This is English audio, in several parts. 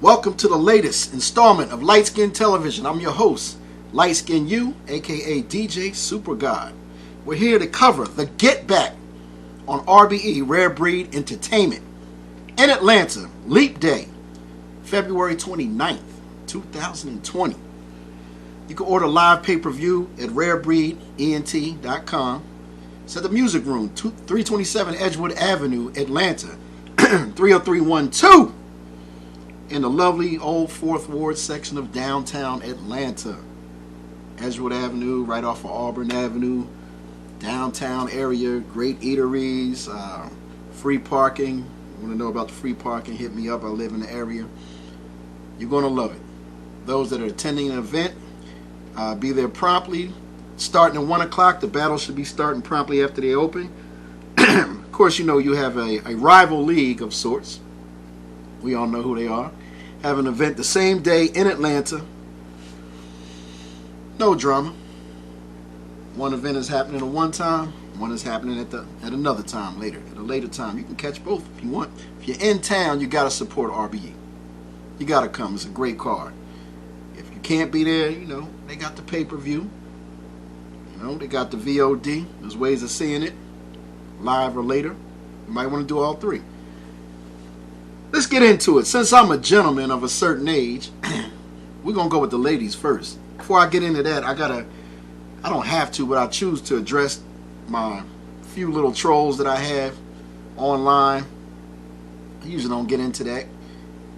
Welcome to the latest installment of LIGHTSKIN Television. I'm your host, LIGHTSKIN U, aka DJ SUPERGOD. We're here to cover the Get Back on RBE, Rare Breed Entertainment, in Atlanta, Leap Day, February 29th, 2020. You can order live pay-per-view at rarebreedent.com. It's at the Music Room, 327 Edgewood Avenue, Atlanta, 30312. In the lovely old 4th Ward section of downtown Atlanta. Edgewood Avenue, right off of Auburn Avenue, downtown area, great eateries, free parking. You want to know about the free parking, hit me up. I live in the area. You're going to love it. Those that are attending an event, be there promptly. Starting at 1 o'clock, the battle should be starting promptly after they open. Of course, you know you have a rival league of sorts. We all know who they are. Have an event the same day in Atlanta. No drama. One event is happening at one time. One is happening at another time later. At a later time. You can catch both if you want. If you're in town, you got to support RBE. You got to come. It's a great card. If you can't be there, you know, they got the pay-per-view. You know, they got the VOD. There's ways of seeing it. Live or later. You might want to do all three. Let's get into it. Since I'm a gentleman of a certain age, we're going to go with the ladies first. Before I get into that, I don't have to, but I choose to address my few little trolls that I have online. I usually don't get into that.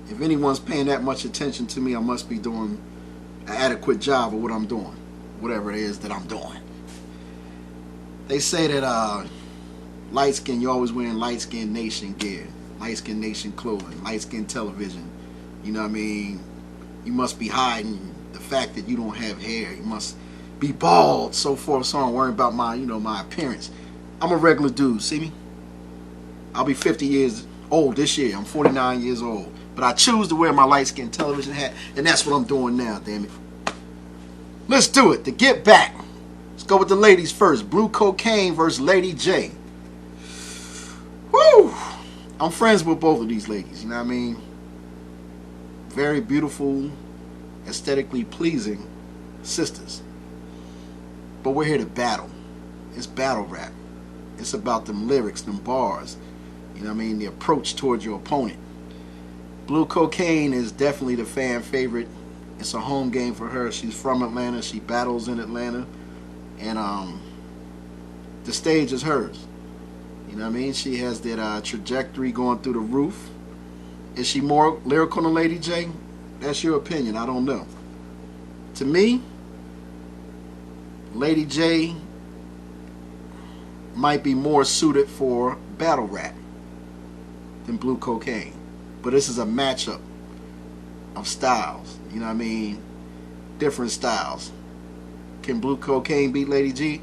If anyone's paying that much attention to me, I must be doing an adequate job of what I'm doing. Whatever it is that I'm doing. They say that light skin, you're always wearing light skin nation gear. Light Skin Nation clothing, Light Skin Television. You know what I mean? You must be hiding the fact that you don't have hair. You must be bald, so forth, so on. Worrying about my, my appearance. I'm a regular dude, see me? I'll be 50 years old this year. I'm 49 years old. But I choose to wear my Light Skin Television hat, and that's what I'm doing now, damn it. Let's do it. To get back. Let's go with the ladies first. Blue Cocaine versus Lady J. Woo! I'm friends with both of these ladies, you know what I mean? Very beautiful, aesthetically pleasing sisters. But we're here to battle. It's battle rap. It's about them lyrics, them bars. You know what I mean? The approach towards your opponent. Blue Cocaine is definitely the fan favorite. It's a home game for her. She's from Atlanta. She battles in Atlanta. And the stage is hers. You know what I mean? She has that trajectory going through the roof. Is she more lyrical than Lady J? That's your opinion. I don't know. To me, Lady J might be more suited for battle rap than Blue Cocaine. But this is a matchup of styles. You know what I mean? Different styles. Can Blue Cocaine beat Lady J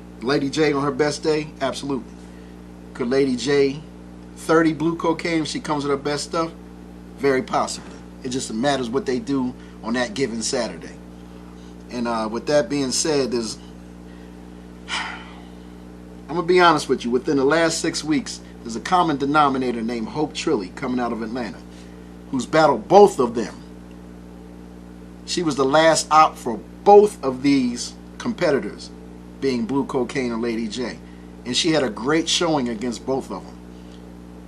on her best day? Absolutely. Could Lady J 30 Blue Cocaine if she comes with her best stuff? Very possibly. It just matters what they do on that given Saturday. And with that being said, I'm going to be honest with you. Within the last 6 weeks, there's a common denominator named Hope Trilly coming out of Atlanta, who's battled both of them. She was the last out for both of these competitors, being Blue Cocaine and Lady J. And she had a great showing against both of them.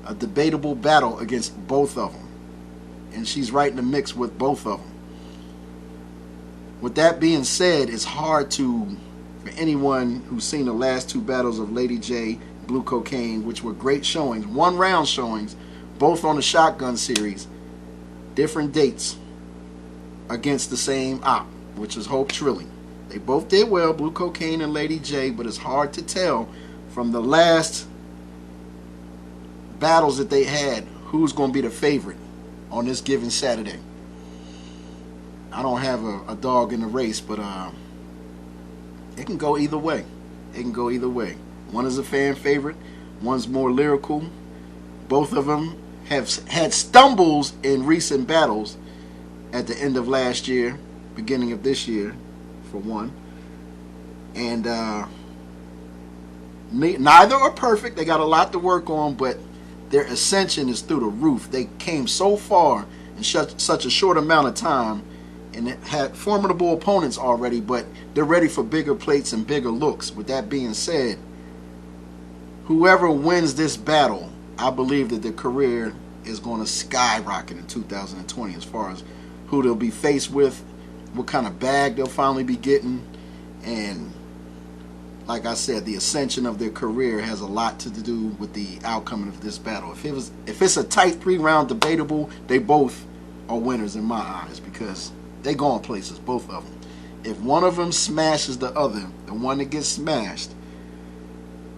A debatable battle against both of them. And she's right in the mix with both of them. With that being said, it's hard for anyone who's seen the last two battles of Lady J, Blue Cocaine, which were great showings, 1-round showings, both on the Shotgun series, different dates, against the same op, which is Hope Trilly. They both did well, Blue Cocaine and Lady J, but it's hard to tell from the last battles that they had who's going to be the favorite on this given Saturday. I don't have a dog in the race, but it can go either way. It can go either way. One is a fan favorite, one's more lyrical. Both of them have had stumbles in recent battles at the end of last year, beginning of this year, for one. And neither are perfect. They got a lot to work on, but their ascension is through the roof. They came so far in such a short amount of time, and it had formidable opponents already, but they're ready for bigger plates and bigger looks. With that being said, whoever wins this battle, I believe that their career is going to skyrocket in 2020 as far as who they'll be faced with, what kind of bag they'll finally be getting, and like I said, the ascension of their career has a lot to do with the outcome of this battle. If it's a tight 3-round debatable, they both are winners in my eyes, because they going places, both of them. If one of them smashes the other, the one that gets smashed,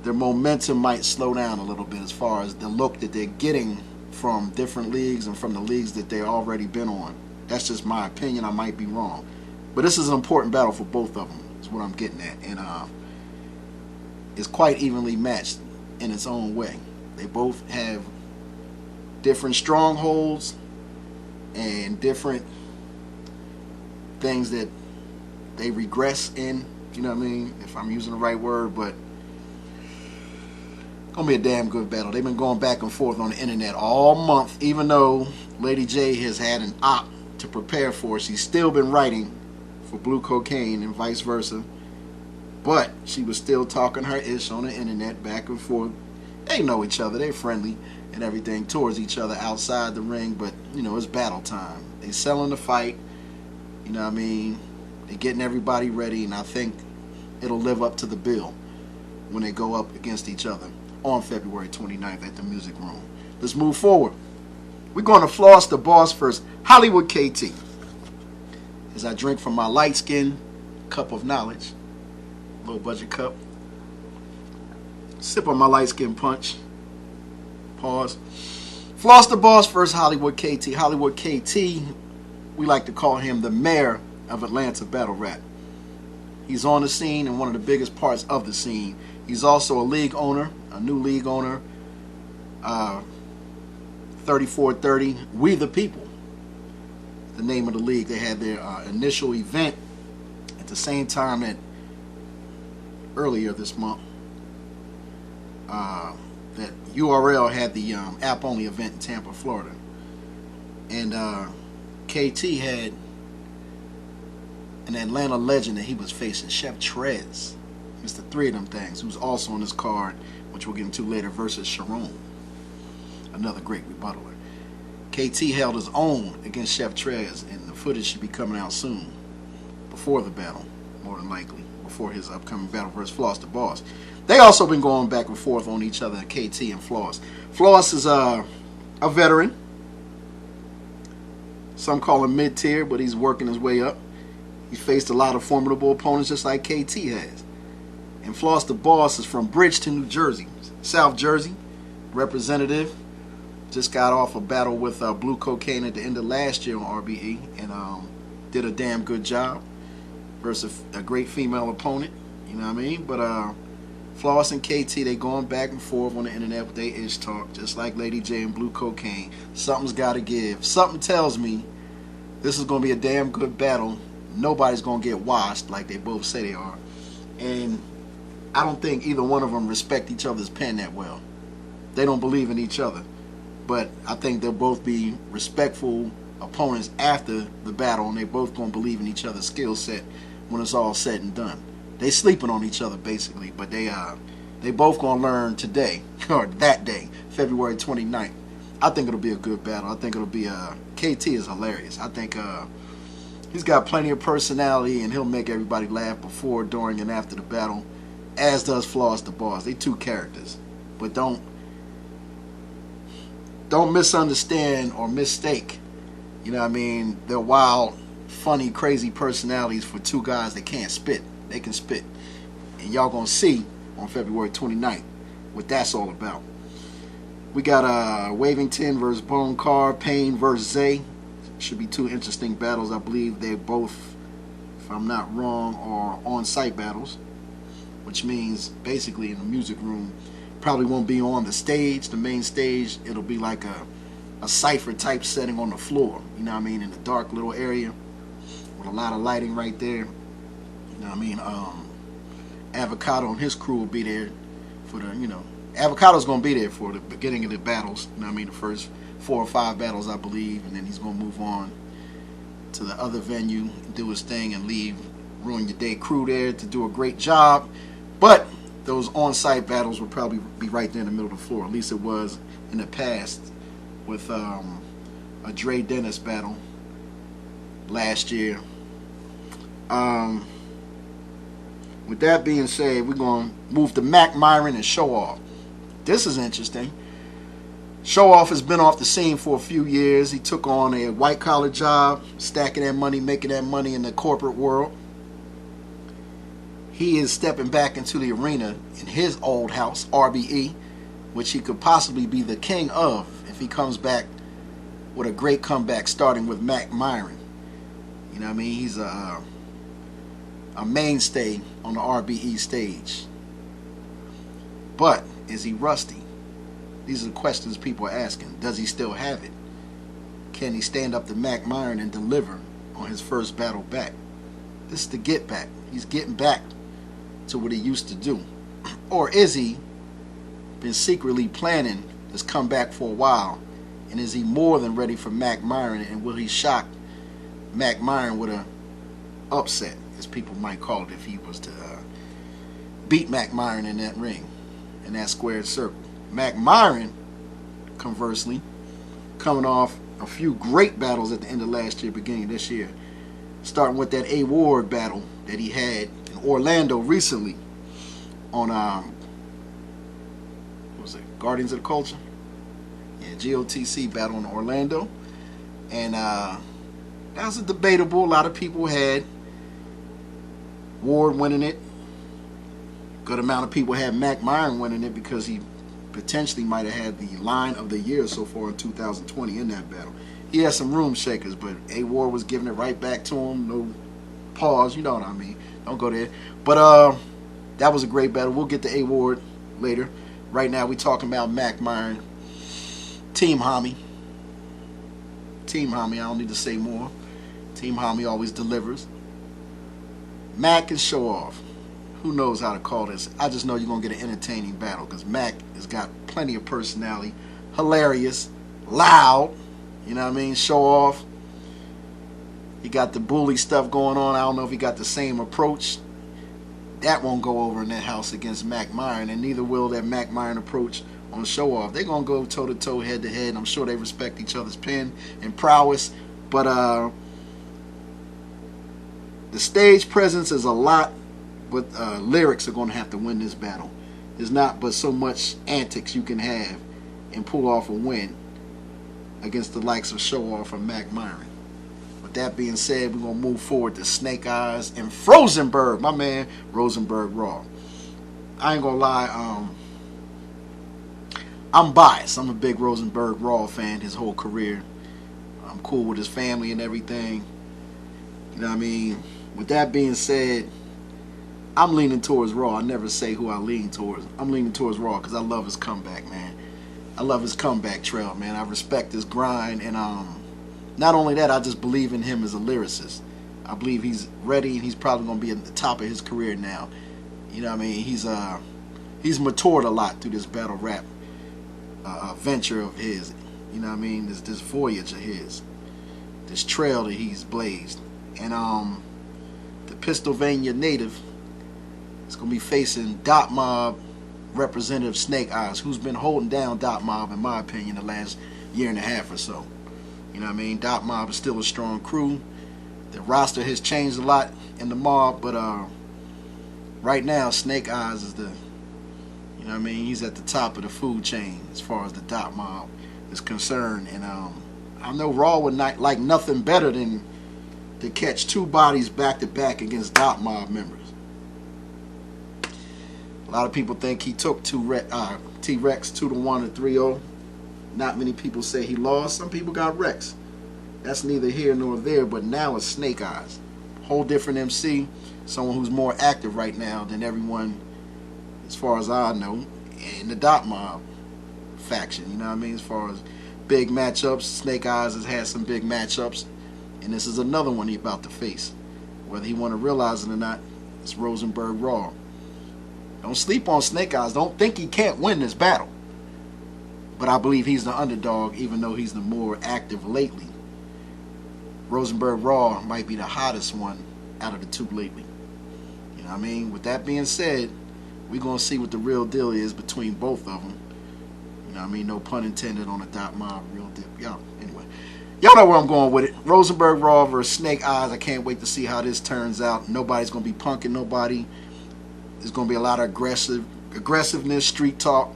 their momentum might slow down a little bit as far as the look that they're getting from different leagues and from the leagues that they've already been on. That's just my opinion. I might be wrong. But this is an important battle for both of them, is what I'm getting at. And it's quite evenly matched in its own way. They both have different strongholds and different things that they regress in, you know what I mean, if I'm using the right word. But gonna be a damn good battle. They've been going back and forth on the internet all month, even though Lady J has had an op to prepare for. She's still been writing for Blue Cocaine and vice versa, but she was still talking her ish on the internet back and forth. They know each other, they're friendly and everything towards each other outside the ring, but you know, it's battle time. They selling the fight, you know what I mean, they're getting everybody ready, and I think it'll live up to the bill when they go up against each other on February 29th at the Music Room. Let's move forward. We're going to floss the boss first, Hollywood KT. As I drink from my light skin cup of knowledge, low budget cup, sip on my light skin punch, pause. Floss the boss first, Hollywood KT. Hollywood KT, we like to call him the mayor of Atlanta battle rap. He's on the scene and one of the biggest parts of the scene. He's also a league owner, a new league owner, 3430 We the People, the name of the league. They had their initial event at the same time that earlier this month that URL had the app-only event in Tampa, Florida. And KT had an Atlanta legend that he was facing, Chef Trez, Mr. Three of them things, who's also on this card, which we'll get into later, versus Sharon, another great rebuttaler. KT held his own against Chef Trez, and the footage should be coming out soon, before the battle, more than likely, before his upcoming battle versus Floss the Boss. They also been going back and forth on each other, KT and Floss. Floss is a veteran. Some call him mid-tier, but he's working his way up. He's faced a lot of formidable opponents just like KT has. And Floss the Boss is from Bridgeton, New Jersey, South Jersey, representative. Just got off a battle with Blue Cocaine at the end of last year on RBE, and did a damn good job versus a great female opponent, you know what I mean? But Floss and KT, they going back and forth on the internet with their ish talk, just like Lady J and Blue Cocaine. Something's got to give. Something tells me this is going to be a damn good battle. Nobody's going to get washed like they both say they are. And I don't think either one of them respect each other's pen that well. They don't believe in each other. But I think they'll both be respectful opponents after the battle, and they both going to believe in each other's skill set when it's all said and done. They sleeping on each other basically, but they both going to learn today, or that day, February 29th. I think it'll be a good battle. I think it'll be KT is hilarious. I think he's got plenty of personality, and he'll make everybody laugh before, during, and after the battle, as does Floss the Boss. They two characters, but don't misunderstand or mistake, you know what I mean, their wild, funny, crazy personalities for two guys that can't spit. They can spit. And y'all gonna see on February 29th what that's all about. We got Wavington versus Bone Car, Payne versus Zay. Should be two interesting battles. I believe they both, if I'm not wrong, are on-site battles, which means basically in the music room. Probably won't be on the stage, the main stage. It'll be like a cypher type setting on the floor, you know what I mean, in the dark little area with a lot of lighting right there, you know what I mean. Avocado and his crew will be there for the, you know, Avocado's gonna be there for the beginning of the battles, you know what I mean, the first 4 or 5 battles, I believe, and then he's going to move on to the other venue, do his thing, and leave Ruin Your Day crew there to do a great job. But those on-site battles will probably be right there in the middle of the floor. At least it was in the past with a Dre Dennis battle last year. With that being said, we're going to move to Mac Myron and Show Off. This is interesting. Show Off has been off the scene for a few years. He took on a white-collar job, stacking that money, making that money in the corporate world. He is stepping back into the arena in his old house, RBE, which he could possibly be the king of if he comes back with a great comeback, starting with Mac Myron. You know what I mean? He's a mainstay on the RBE stage. But is he rusty? These are the questions people are asking. Does he still have it? Can he stand up to Mac Myron and deliver on his first battle back? This is the get back. He's getting back to what he used to do. Or is he been secretly planning this comeback for a while? And is he more than ready for Mac Myron? And will he shock Mac Myron with a upset, as people might call it, if he was to beat Mac Myron in that ring, in that squared circle? Mac Myron, conversely, coming off a few great battles at the end of last year, beginning of this year, starting with that A-Ward battle that he had in Orlando recently on what was it, Guardians of the Culture? Yeah, GOTC battle in Orlando. And that was debatable. A lot of people had Ward winning it. Good amount of people had Mac Myron winning it because he potentially might have had the line of the year so far in 2020 in that battle. He had some room shakers, but A-Ward was giving it right back to him. No pause, you know what I mean. Don't go there. But that was a great battle. We'll get to A-Ward later. Right now we talking about Mac Myron. Team Homie. Team Homie, I don't need to say more. Team Homie always delivers. Mac and Show Off. Who knows how to call this? I just know you're going to get an entertaining battle because Mac has got plenty of personality. Hilarious. Loud. You know what I mean? Show Off. He got the bully stuff going on. I don't know if he got the same approach. That won't go over in that house against Mac Myron, and neither will that Mac Myron approach on Show Off. They're going to go toe-to-toe, head-to-head, and I'm sure they respect each other's pen and prowess. But the stage presence is a lot, but lyrics are going to have to win this battle. There's not but so much antics you can have and pull off a win against the likes of Show Off or Mac Myron. With that being said, we're going to move forward to Snake Eyes and Frozenberg, my man, Rosenberg Raw. I ain't going to lie, I'm biased. I'm a big Rosenberg Raw fan his whole career. I'm cool with his family and everything. You know what I mean? With that being said, I'm leaning towards Raw. I never say who I lean towards. I'm leaning towards Raw because I love his comeback, man. I love his comeback trail, man. I respect his grind, and not only that, I just believe in him as a lyricist. I believe he's ready, and he's probably going to be at the top of his career now. You know what I mean? He's matured a lot through this battle rap venture of his. You know what I mean? This voyage of his, this trail that he's blazed, and the Pennsylvania native is going to be facing Dot Mob representative Snake Eyes, who's been holding down Dot Mob, in my opinion, the last year and a half or so. You know what I mean? Dot Mob is still a strong crew. The roster has changed a lot in the mob, but right now Snake Eyes is the, you know what I mean, he's at the top of the food chain as far as the Dot Mob is concerned. And I know Raw would not like nothing better than to catch two bodies back to back against Dot Mob members. A lot of people think he took T-Rex 2-1 or 3-0. Not many people say he lost. Some people got Rex. That's neither here nor there, but now it's Snake Eyes. Whole different MC. Someone who's more active right now than everyone, as far as I know, in the Dot Mob faction. You know what I mean? As far as big matchups, Snake Eyes has had some big matchups, and this is another one he's about to face. Whether he want to realize it or not, it's Rosenberg Raw. Don't sleep on Snake Eyes. Don't think he can't win this battle. but I believe he's the underdog, even though he's the more active lately. Rosenberg Raw might be the hottest one out of the two lately. You know what I mean? With that being said, we're going to see what the real deal is between both of them. You know what I mean? No pun intended on the dot mob, real deal. Y'all, anyway. Y'all know where I'm going with it. Rosenberg Raw versus Snake Eyes. I can't wait to see how this turns out. Nobody's going to be punking nobody. There's going to be a lot of aggressiveness, street talk,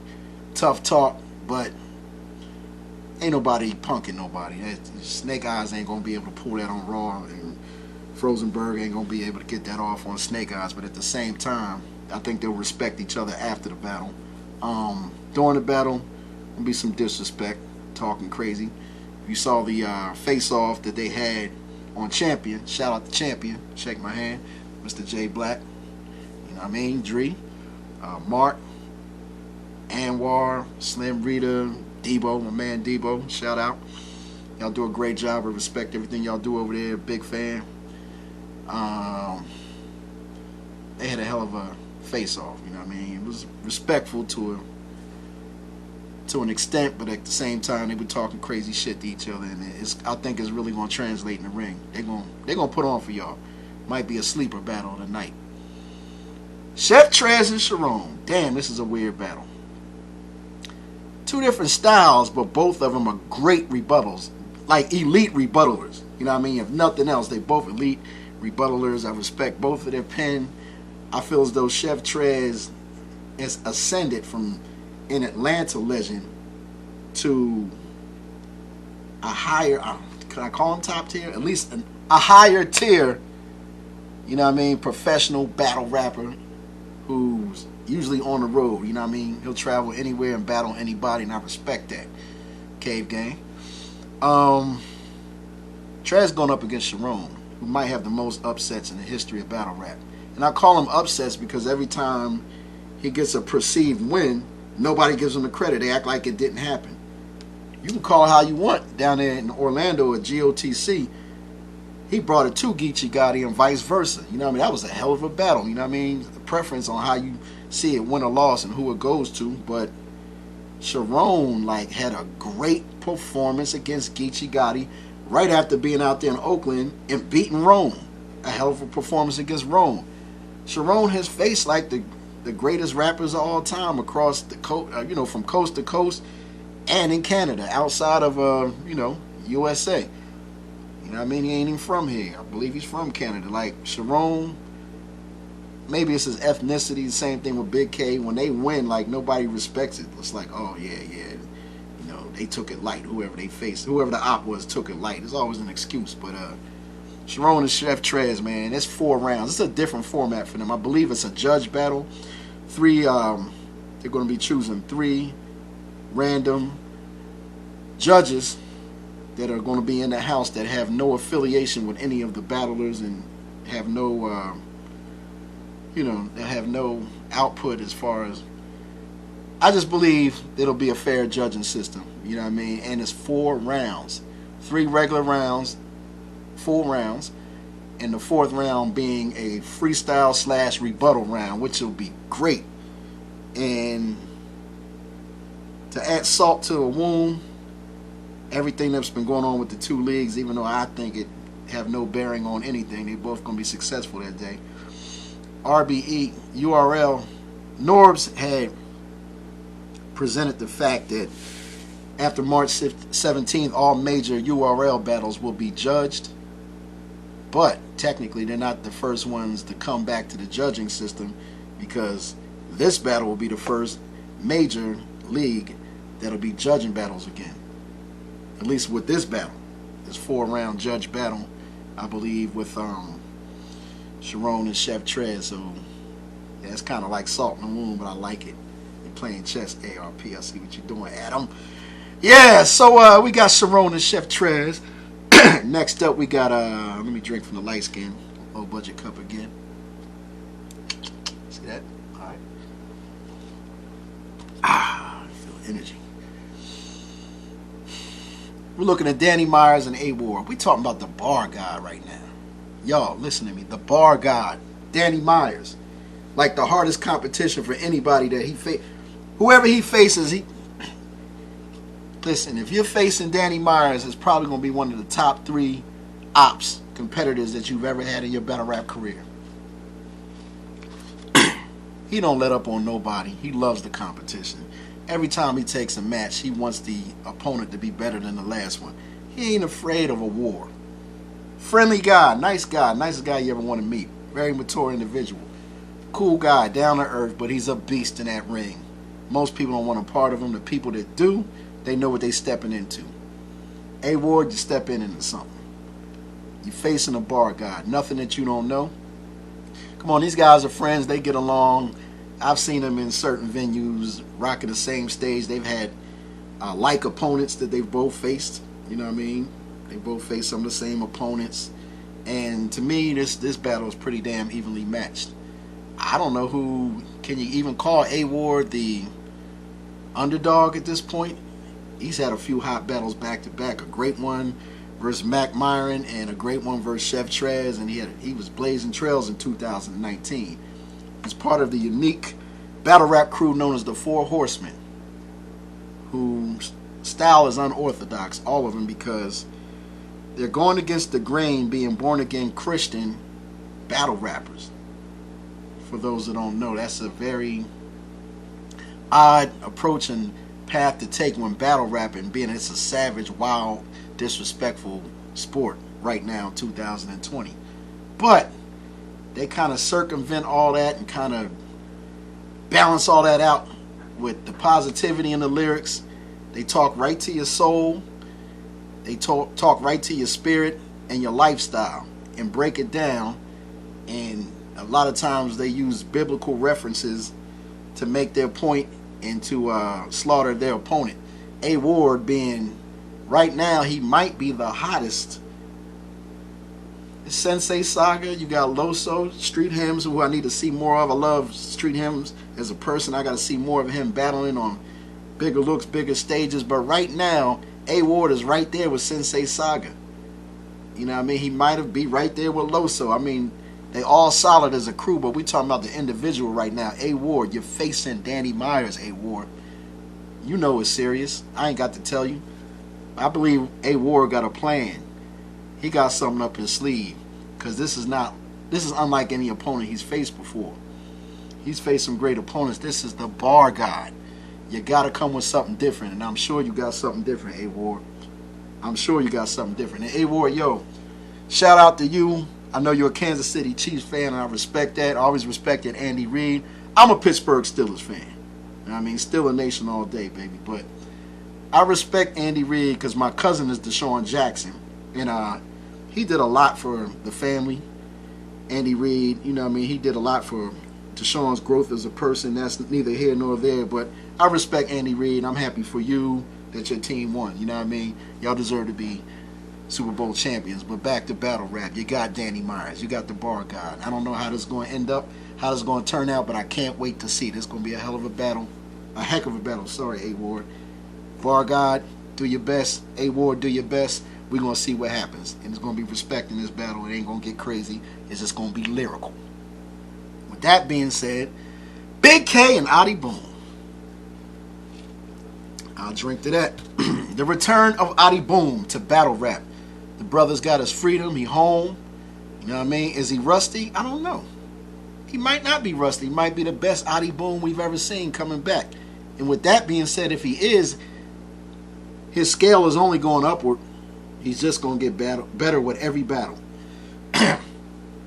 tough talk, but ain't nobody punking nobody. Snake Eyes ain't going to be able to pull that on Raw, and Rosenberg ain't going to be able to get that off on Snake Eyes. But at the same time, I think they'll respect each other after the battle. During the battle, there'll be some disrespect, talking crazy. If you saw the face-off that they had on Champion, shout out to Champion, shake my hand, Mr. J Black, you know what I mean, Dree, Mark, Anwar, Slim Rita, Debo, my man Debo, shout out. Y'all do a great job. I respect everything y'all do over there, big fan. They had a hell of a face-off, you know what I mean? It was respectful to an extent, but at the same time, they were talking crazy shit to each other, and I think it's really going to translate in the ring. They're gonna put on for y'all. Might be a sleeper battle of the night. Chef Trez and Sharon. Damn, this is a weird battle. Two different styles, but both of them are great rebuttals, like elite rebuttalers. You know what I mean? If nothing else, they both elite rebuttalers. I respect both of their pen. I feel as though Chef Trez has ascended from an Atlanta legend to a higher, can I call him top tier? At least a higher tier, you know what I mean, professional battle rapper who's usually on the road, you know what I mean? He'll travel anywhere and battle anybody, and I respect that. Cave Gang. Trez going up against Sharon, who might have the most upsets in the history of battle rap. And I call him upsets because every time he gets a perceived win, nobody gives him the credit. They act like it didn't happen. You can call it how you want. Down there in Orlando at GOTC, he brought it to Geechee Gotti and vice versa. You know what I mean? That was a hell of a battle. You know what I mean? The preference on how you see it, win or loss, and who it goes to. But Sharon had a great performance against Geechee Gotti right after being out there in Oakland and beating Rome. A hell of a performance against Rome. Sharon has faced the greatest rappers of all time across the coast, from coast to coast, and in Canada, outside of USA. You know what I mean? He ain't even from here. I believe he's from Canada. Like Sharon, maybe it's his ethnicity. The same thing with Big K. When they win, nobody respects it. It's like, oh yeah. They took it light. Whoever they faced, whoever the op was, took it light. There's always an excuse, but Sharon and Chef Trez, man, it's 4 rounds. It's a different format for them. I believe it's a judge battle. 3, they're going to be choosing 3 random judges that are going to be in the house that have no affiliation with any of the battlers and have no, that have no output as far as. I just believe it'll be a fair judging system. You know what I mean? And it's 4 rounds. 3 regular rounds, 4 rounds, and the 4th round being a freestyle / rebuttal round, which will be great. And to add salt to a wound, everything that's been going on with the 2 leagues, even though I think it have no bearing on anything, they both going to be successful that day. RBE, URL, Norbs had presented the fact that after March 17th, all major URL battles will be judged, but technically they're not the first ones to come back to the judging system, because this battle will be the first major league that'll be judging battles again. At least with this battle, this 4-round judge battle, I believe, with Sharon and Chef Trez. So yeah, it's kind of like salt in the wound, but I like it. You're playing chess, ARP. I see what you're doing, Adam. Yeah, so we got Sharon and Chef Trez. Next up, we got let me drink from the light skin, low budget cup again. See that? All right. I feel energy. We're looking at Danny Myers and A-War. We're talking about the bar god right now. Y'all, listen to me. The bar god, Danny Myers. Like the hardest competition for anybody that he faces. Whoever he faces, Listen, if you're facing Danny Myers, it's probably going to be one of the top 3 ops competitors that you've ever had in your battle rap career. He don't let up on nobody. He loves the competition. Every time he takes a match, he wants the opponent to be better than the last one. He ain't afraid of a war. Friendly guy, nicest guy you ever want to meet. Very mature individual. Cool guy, down to earth, but he's a beast in that ring. Most people don't want a part of him. The people that do, they know what they stepping into. A Ward, you step into something. You're facing a bar guy. Nothing that you don't know. Come on, these guys are friends. They get along. I've seen them in certain venues, rocking the same stage. They've had like opponents that they've both faced. You know what I mean? They both faced some of the same opponents. And to me, this battle is pretty damn evenly matched. I don't know who, can you even call A Ward the underdog at this point? He's had a few hot battles back to back. A great one versus Mac Myron and a great one versus Chef Trez, and he was blazing trails in 2019. He's part of the unique battle rap crew known as the Four Horsemen, whose style is unorthodox, all of them, because they're going against the grain, being born again Christian battle rappers. For those that don't know, that's a very odd approach and path to take when battle rapping, being it's a savage, wild, disrespectful sport right now, 2020. But they kind of circumvent all that and kind of balance all that out with the positivity in the lyrics. They talk right to your soul. They talk right to your spirit and your lifestyle and break it down. And a lot of times they use biblical references to make their point and to slaughter their opponent. A Ward being, right now, he might be the hottest. Sensei Saga, you got Loso, Street Hymns, who I need to see more of. I love Street Hymns as a person. I got to see more of him battling on bigger looks, bigger stages. But right now, A Ward is right there with Sensei Saga. You know what I mean? He might be right there with Loso. I mean, they all solid as a crew, but we talking about the individual right now. A Ward, you're facing Danny Myers, A Ward. You know it's serious. I ain't got to tell you. I believe A Ward got a plan. He got something up his sleeve, because this is unlike any opponent he's faced before. He's faced some great opponents. This is the bar god. You got to come with something different, and I'm sure you got something different, A Ward. I'm sure you got something different. And A Ward, yo, shout out to you. I know you're a Kansas City Chiefs fan, and I respect that. I always respected Andy Reid. I'm a Pittsburgh Steelers fan. You know what I mean? Steeler Nation all day, baby. But I respect Andy Reid because my cousin is Deshaun Jackson, and he did a lot for the family. Andy Reid, you know what I mean? He did a lot for Deshaun's growth as a person. That's neither here nor there, but I respect Andy Reid. I'm happy for you that your team won. You know what I mean? Y'all deserve to be Super Bowl champions. But back to battle rap. You got Danny Myers. You got the bar god. I don't know how this is going to end up, how this is going to turn out, but I can't wait to see. This is going to be a hell of a battle. A heck of a battle. Sorry, A Ward. Bar god, do your best. A Ward, do your best. We're going to see what happens. And it's going to be respect in this battle. It ain't going to get crazy. It's just going to be lyrical. With that being said, Big K and Adi Boom. I'll drink to that. The return of Adi Boom to battle rap. The brother's got his freedom. He home. You know what I mean? Is he rusty? I don't know. He might not be rusty. He might be the best Adi Boom we've ever seen coming back. And with that being said, if he is, his scale is only going upward. He's just going to get better with every battle.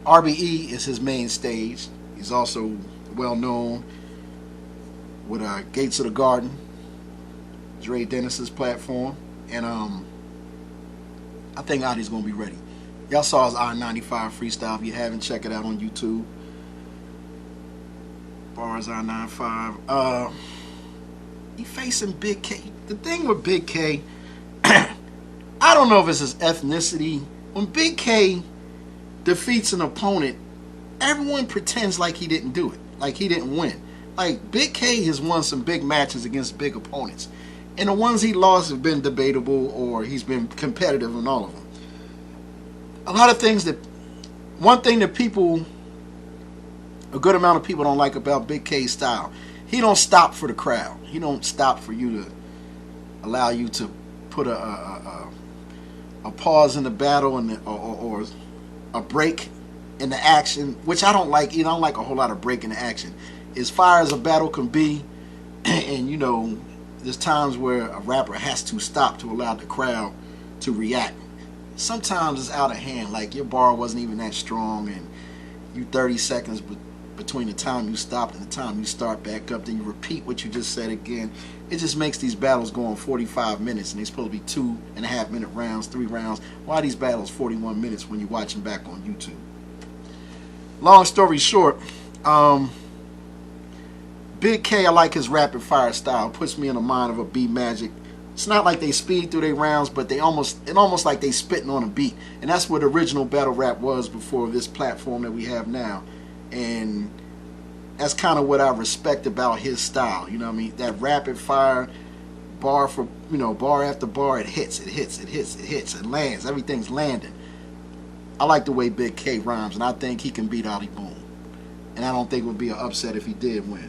RBE is his main stage. He's also well known with Gates of the Garden, Dre Dennis's platform. And I think Adi's going to be ready. Y'all saw his I-95 freestyle. If you haven't, check it out on YouTube. Bars I-95. He facing Big K. The thing with Big K, I don't know if it's his ethnicity. When Big K defeats an opponent, everyone pretends like he didn't do it, like he didn't win. Like, Big K has won some big matches against big opponents, and the ones he lost have been debatable, or he's been competitive in all of them. A lot of things that, one thing that people, a good amount of people don't like about Big K's style, he don't stop for the crowd. He don't stop for you to allow you to put a pause in the battle and or a break in the action, which I don't like. I don't like a whole lot of break in the action. As far as a battle can be, and you know, there's times where a rapper has to stop to allow the crowd to react. Sometimes it's out of hand, like your bar wasn't even that strong and you 30 seconds between the time you stopped and the time you start back up, then you repeat what you just said again. It just makes these battles go on 45 minutes and they're supposed to be 2.5 minute rounds, 3 rounds. Why are these battles 41 minutes when you watch them back on YouTube? Long story short, Big K, I like his rapid fire style. Puts me in the mind of a B Magic. It's not like they speed through their rounds, but it almost like they spitting on a beat. And that's what original battle rap was before this platform that we have now. And that's kind of what I respect about his style. You know what I mean? That rapid fire, bar for, you know, bar after bar, it hits, it lands. Everything's landing. I like the way Big K rhymes, and I think he can beat Adi Boom. And I don't think it would be an upset if he did win.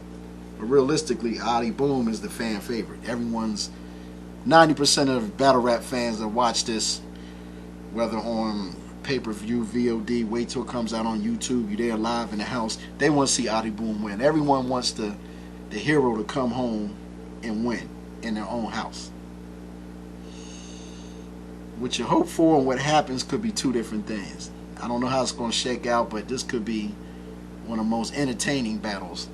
But realistically, Adi Boom is the fan favorite. 90% of battle rap fans that watch this, whether on pay-per-view, VOD, wait till it comes out on YouTube, you're there live in the house, they want to see Adi Boom win. Everyone wants the hero to come home and win in their own house. What you hope for and what happens could be two different things. I don't know how it's going to shake out, but this could be one of the most entertaining battles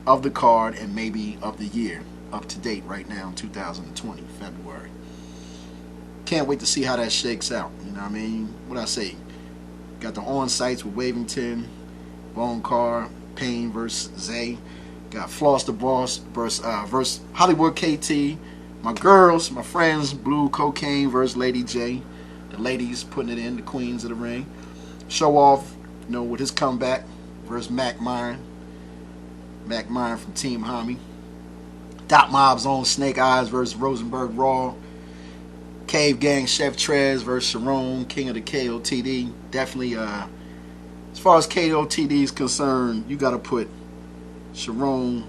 of the card and maybe of the year, up to date right now in 2020, February. Can't wait to see how that shakes out. You know what I mean? What I say? Got the on-sites with Wavington, Bone Car, Payne versus Zay. Got Floss the Boss versus Hollywood KT. My girls, my friends, Blue Cocaine versus Lady J. The ladies putting it in, the queens of the ring. Show Off, you know, with his comeback versus Mac Myron. Mac Myron from Team Homie. Dot Mob's own Snake Eyes versus Rosenberg Raw. Cave Gang Chef Trez versus Sharon, King of the KOTD. Definitely, as far as KOTD is concerned, you got to put Sharon,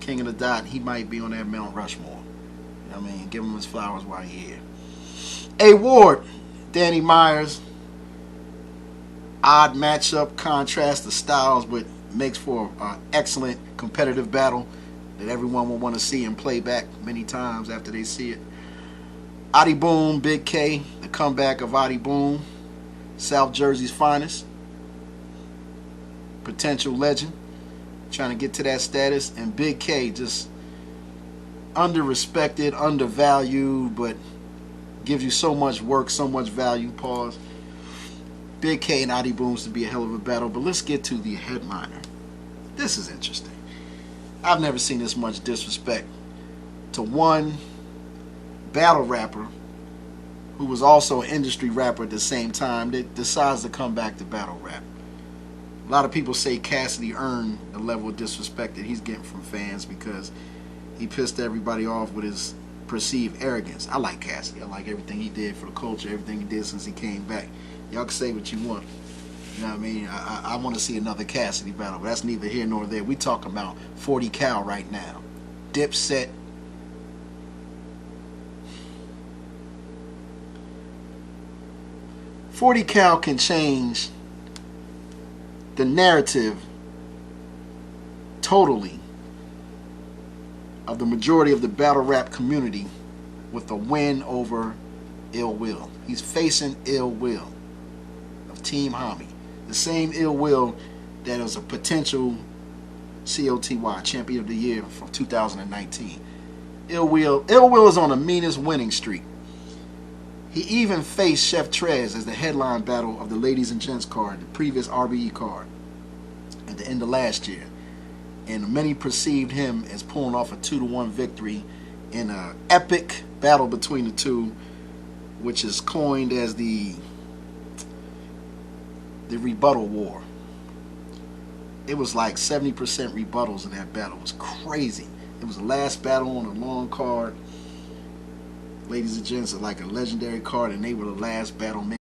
King of the Dot. He might be on that Mount Rushmore. You know what I mean? Give him his flowers while he's here. A Ward, Danny Myers. Odd matchup, contrast the styles, but makes for an excellent competitive battle that everyone will want to see and play back many times after they see it. Adi Boom, Big K, the comeback of Adi Boom, South Jersey's finest, potential legend, trying to get to that status, and Big K just under-respected, undervalued, but gives you so much work, so much value. Pause. Big K and Adi Boom's to be a hell of a battle, but let's get to the headliner. This is interesting. I've never seen this much disrespect to one battle rapper who was also an industry rapper at the same time that decides to come back to battle rap. A lot of people say Cassidy earned the level of disrespect that he's getting from fans because he pissed everybody off with his perceived arrogance. I like Cassidy. I like everything he did for the culture, everything he did since he came back. Y'all can say what you want. You know what I mean? I want to see another Cassidy battle, but that's neither here nor there. We talking about 40 Cal right now. Dipset. "40 Cal can change the narrative totally of the majority of the battle rap community with a win over Ill Will." He's facing Ill Will of Team Homie. The same Ill Will that was a potential COTY Champion of the Year from 2019. Ill Will is on the meanest winning streak. He even faced Chef Trez as the headline battle of the Ladies and Gents card, the previous RBE card, at the end of last year. And many perceived him as pulling off a 2-1 victory in an epic battle between the two, which is coined as the rebuttal war. It was like 70% rebuttals in that battle. It was crazy. It was the last battle on a long card. Ladies and Gents are like a legendary card, and they were the last battle.